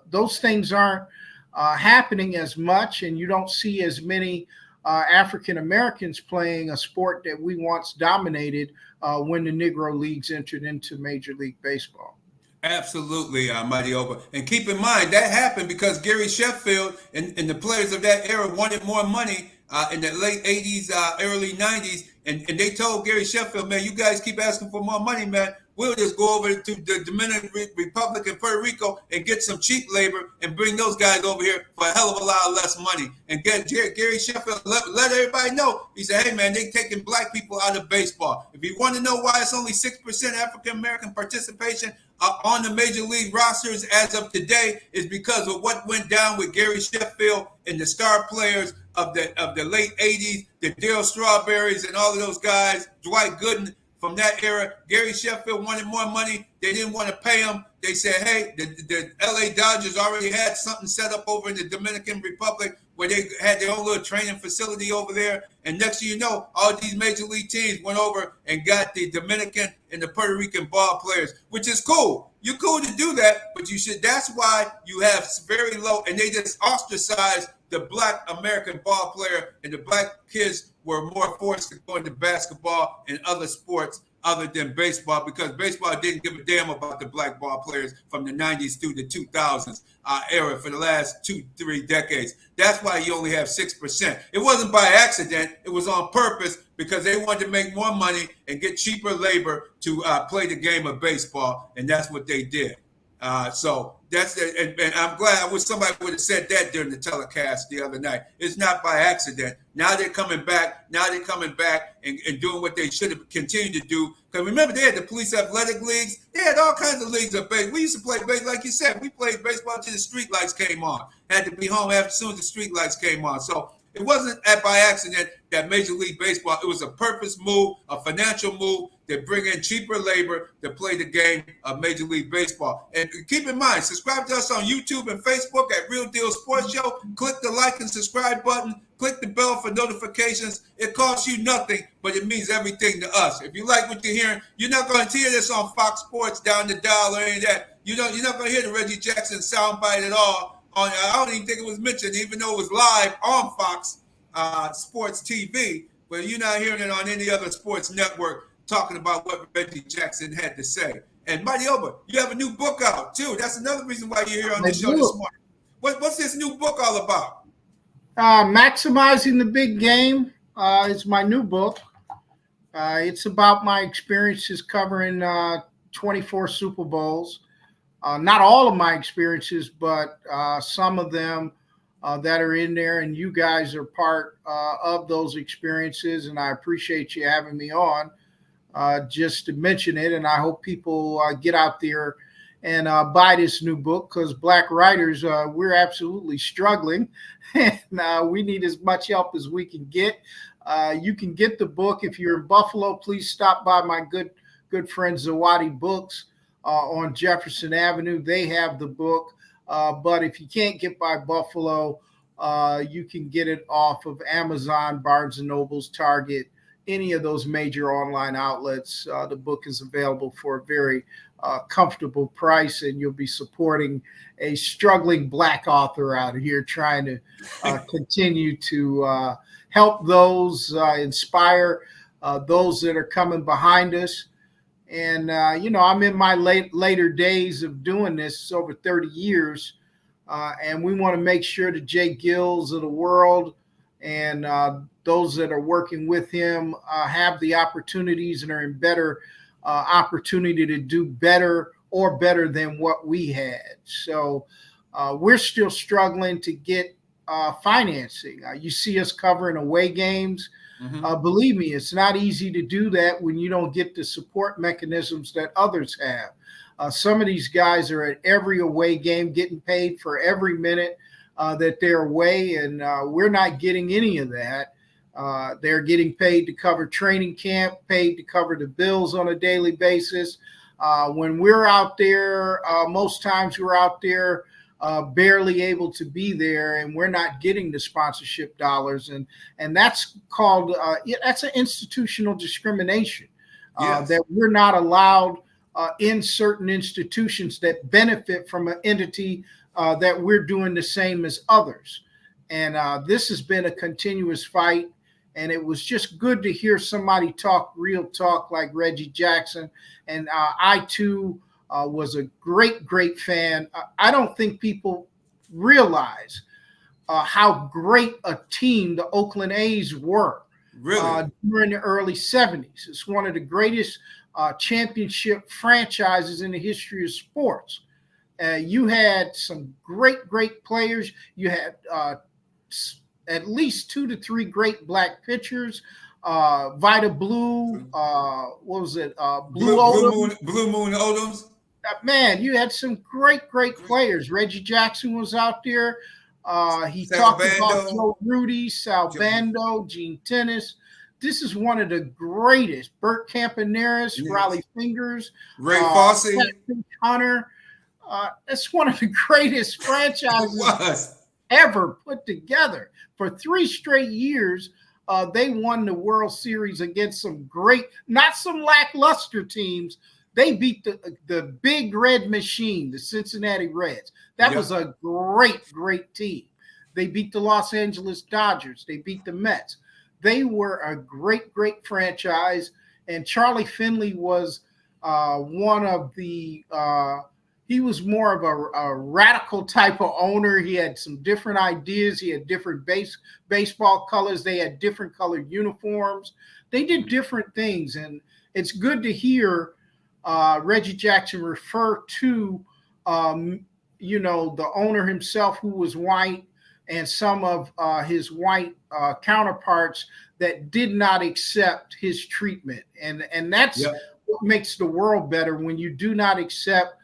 Those things aren't happening as much, and you don't see as many African Americans playing a sport that we once dominated when the Negro Leagues entered into Major League Baseball. Absolutely, Mighty Oba. And keep in mind, that happened because Gary Sheffield and the players of that era wanted more money in the late 80s, early 90s. And they told Gary Sheffield, man, you guys keep asking for more money, man. We'll just go over to the Dominican Republic and Puerto Rico and get some cheap labor and bring those guys over here for a hell of a lot less money. And get Gary Sheffield let everybody know. He said, hey, man, they taking black people out of baseball. If you want to know why it's only 6% African-American participation on the major league rosters as of today, is because of what went down with Gary Sheffield and the star players of the late 80s, the Darryl Strawberries and all of those guys, Dwight Gooden. From that era, Gary Sheffield wanted more money. They didn't want to pay him. They said, hey, the LA Dodgers already had something set up over in the Dominican Republic where where they had their own little training facility over there. And next thing you know, all these major league teams went over and got the Dominican and the Puerto Rican ball players, which is cool. You're cool to do that, but you should. That's why you have very low, and they just ostracized the Black American ball player, and the Black kids were more forced to go into basketball and other sports other than baseball, because baseball didn't give a damn about the Black ball players from the 90s through the 2000s era for the last 2-3 decades. That's why you only have 6%. It wasn't by accident. It was on purpose, because they wanted to make more money and get cheaper labor to play the game of baseball, and that's what they did. So that's it. And I'm glad. I wish somebody would have said that during the telecast the other night. It's not by accident. Now they're coming back. And doing what they should have continued to do. Because remember, they had the police athletic leagues. They had all kinds of leagues of baseball. We used to play baseball, like you said. We played baseball until the street lights came on. Had to be home as soon as the street lights came on. So it wasn't by accident that Major League Baseball. It was a purpose move, a financial move to bring in cheaper labor to play the game of Major League Baseball. And keep in mind, subscribe to us on YouTube and Facebook at Real Deal Sports Show. Click the like and subscribe button. Click the bell for notifications. It costs you nothing, but it means everything to us. If you like what you're hearing, you're not going to hear this on Fox Sports Down the Dial or any of that. You're not going to hear the Reggie Jackson soundbite at all. I don't even think it was mentioned, even though it was live on Fox Sports TV. But you're not hearing it on any other sports network talking about what Reggie Jackson had to say. And Mighty Oba, you have a new book out too. That's another reason why you're here on the show this morning. What's this new book all about? Maximizing the Big Game is my new book. It's about my experiences covering 24 Super Bowls. Not all of my experiences, but some of them that are in there, and you guys are part of those experiences, and I appreciate you having me on just to mention it. And I hope people get out there and buy this new book, because Black writers, we're absolutely struggling, and we need as much help as we can get. You can get the book if you're in Buffalo. Please stop by my good friend Zawadi Books on Jefferson Avenue. They have the book, but if you can't get by Buffalo, you can get it off of Amazon, Barnes & Noble's, Target, any of those major online outlets. The book is available for a very comfortable price, and you'll be supporting a struggling Black author out here trying to continue to help those, inspire those that are coming behind us. And, I'm in my later days of doing this, over 30 years, and we want to make sure the J-GILLZ of the world and those that are working with him have the opportunities and are in better opportunity to do better or better than what we had. So we're still struggling to get financing. You see us covering away games. Mm-hmm. Believe me, it's not easy to do that when you don't get the support mechanisms that others have. Some of these guys are at every away game getting paid for every minute that they're away, and we're not getting any of that. They're getting paid to cover training camp, paid to cover the bills on a daily basis. When we're out there, most times we're out there barely able to be there, and we're not getting the sponsorship dollars, and that's called that's an institutional discrimination. Yes. That we're not allowed in certain institutions that benefit from an entity that we're doing the same as others. And this has been a continuous fight, and it was just good to hear somebody talk real talk like Reggie Jackson. And I too was a great fan. I don't think people realize how great a team the Oakland A's were during the early 70s. It's one of the greatest championship franchises in the history of sports. You had some great players. You had at least 2 to 3 great Black pitchers. Vita Blue, what was it? Blue Moon Odoms. Man, you had some great players. Reggie Jackson was out there. He Sal talked Bando. about Joe Rudy, Sal Bando, Gene Tennis. This is one of the greatest. Bert Campaneris, yes. Raleigh Fingers, Ray Fosse, Hunter. It's one of the greatest franchises ever put together. For 3 straight years, they won the World Series against some great, not some lackluster teams. They beat the big red machine, the Cincinnati Reds. That was a great team. They beat the Los Angeles Dodgers. They beat the Mets. They were a great franchise. And Charlie Finley was one of the he was more of a radical type of owner. He had some different ideas. He had different baseball colors. They had different colored uniforms. They did different things. And it's good to hear Reggie Jackson refer to, the owner himself, who was white, and some of his white counterparts that did not accept his treatment. And that's what makes the world better, when you do not accept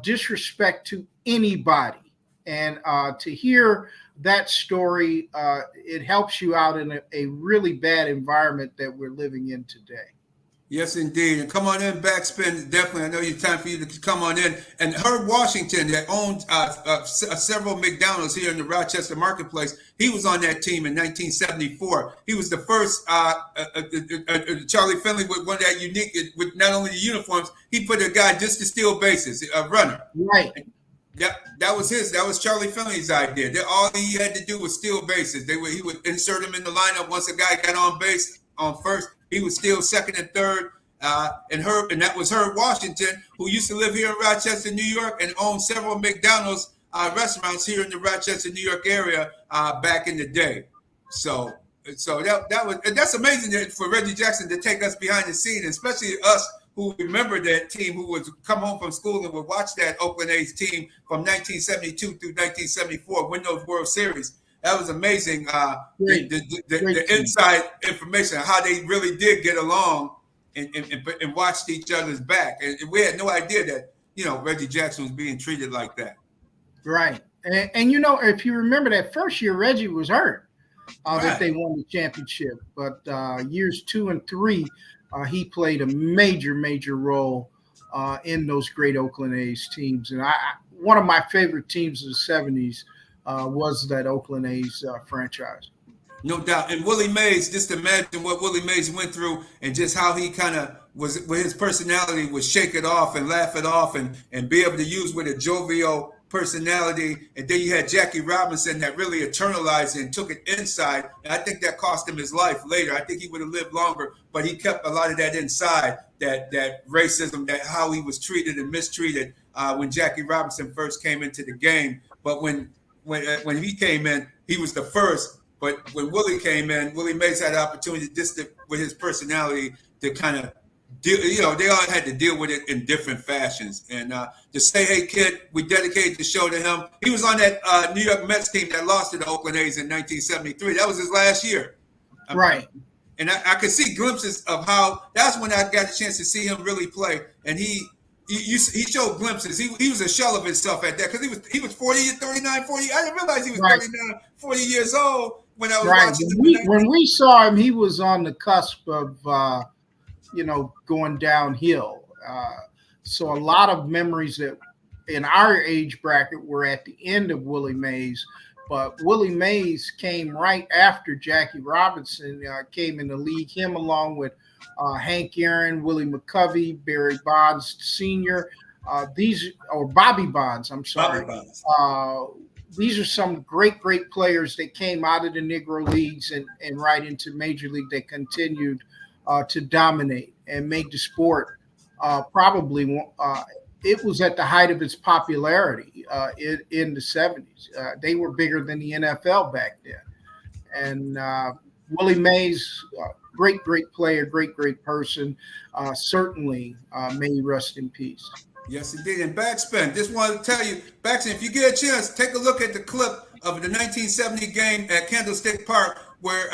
disrespect to anybody. And to hear that story, it helps you out in a really bad environment that we're living in today. Yes, indeed. And come on in, BacSpin. Definitely. I know it's time for you to come on in. And Herb Washington, that owned several McDonald's here in the Rochester marketplace, he was on that team in 1974. He was the first, Charlie Finley, with one of that unique, with not only the uniforms, he put a guy just to steal bases, a runner. Right. That was Charlie Finley's idea. All he had to do was steal bases. He would insert him in the lineup once a guy got on base on first. He was still second and third, and that was Herb Washington, who used to live here in Rochester, New York, and owned several McDonald's restaurants here in the Rochester, New York area back in the day. So that's amazing for Reggie Jackson to take us behind the scene, especially us who remember that team, who would come home from school and would watch that Oakland A's team from 1972 through 1974 win those World Series. That was amazing. The inside information, how they really did get along and watched each other's back. And we had no idea that, Reggie Jackson was being treated like that. Right. And if you remember that first year, Reggie was hurt that they won the championship. But years 2 and 3, he played a major role in those great Oakland A's teams. And one of my favorite teams of the 70s was that Oakland A's franchise. No doubt. And Willie Mays, just imagine what Willie Mays went through, and just how he kind of was, with his personality, would shake it off and laugh it off and be able to use with a jovial personality. And then you had Jackie Robinson that really eternalized it and took it inside. And I think that cost him his life later. I think he would have lived longer, but he kept a lot of that inside, that racism, that how he was treated and mistreated when Jackie Robinson first came into the game. But when he came in, he was the first. But when Willie came in, Willie Mays had the opportunity with his personality to kind of deal, they all had to deal with it in different fashions. And to say, hey, kid, we dedicated the show to him. He was on that New York Mets team that lost to the Oakland A's in 1973. That was his last year. Right. And I could see glimpses of how, that's when I got a chance to see him really play. And he showed glimpses. He was a shell of himself at that, because he was 40, 39, 40. I didn't realize he was 39, 40 years old when I was watching. When we saw him, he was on the cusp of, going downhill. So a lot of memories that in our age bracket were at the end of Willie Mays. But Willie Mays came right after Jackie Robinson came in the league, him along with Hank Aaron, Willie McCovey, Barry Bonds Sr., Bobby Bonds, I'm sorry. Bobby Bonds. These are some great players that came out of the Negro Leagues and right into Major League that continued to dominate and make the sport probably it was at the height of its popularity in the 70s. They were bigger than the NFL back then. And Willie Mays, great player, great person. Certainly may he rest in peace. Yes, indeed. And BacSpin, just wanted to tell you, BacSpin, if you get a chance, take a look at the clip of the 1970 game at Candlestick Park, where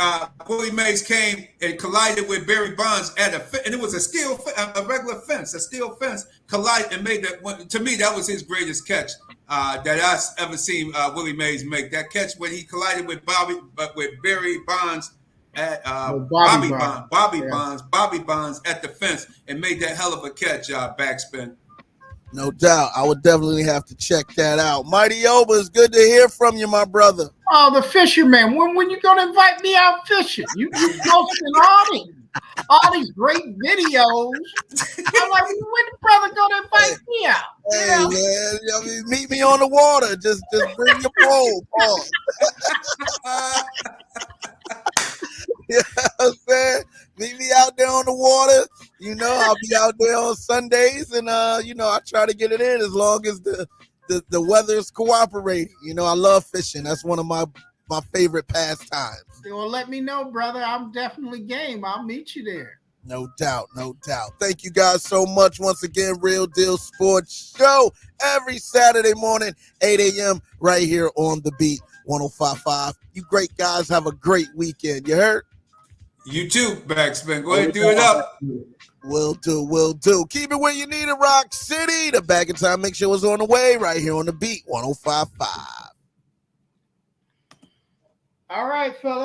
Willie Mays came and collided with Barry Bonds and it was a regular fence, a steel fence, collided and made that. To me, that was his greatest catch that I've ever seen Willie Mays make. That catch when he collided with Barry Bonds at Bobby Bonds at the fence and made that hell of a catch, BacSpin. No doubt. I would definitely have to check that out. Mighty Oba, it's good to hear from you, my brother. Oh, the fisherman. When you gonna invite me out fishing? You posting all these great videos. I'm like, when the brother gonna invite me out? Hey, man, I mean, meet me on the water. Just bring your pole, Paul. You know what I'm saying? Meet me out there on the water. You know, I'll be out there on Sundays, and you know, I try to get it in as long as the weather is cooperating. You know, I love fishing. That's one of my favorite pastimes. Well, let me know, brother. I'm definitely game. I'll meet you there. No doubt, no doubt. Thank you guys so much. Once again, Real Deal Sports Show every Saturday morning, 8 a.m. right here on the Beat 105.5. You great guys have a great weekend. You heard? You too, BacSpin. Go ahead and do it up. Will do. Keep it where you need it, Rock City. The Back in Time Mix Show is on the way right here on the Beat 105.5. All right, fellas.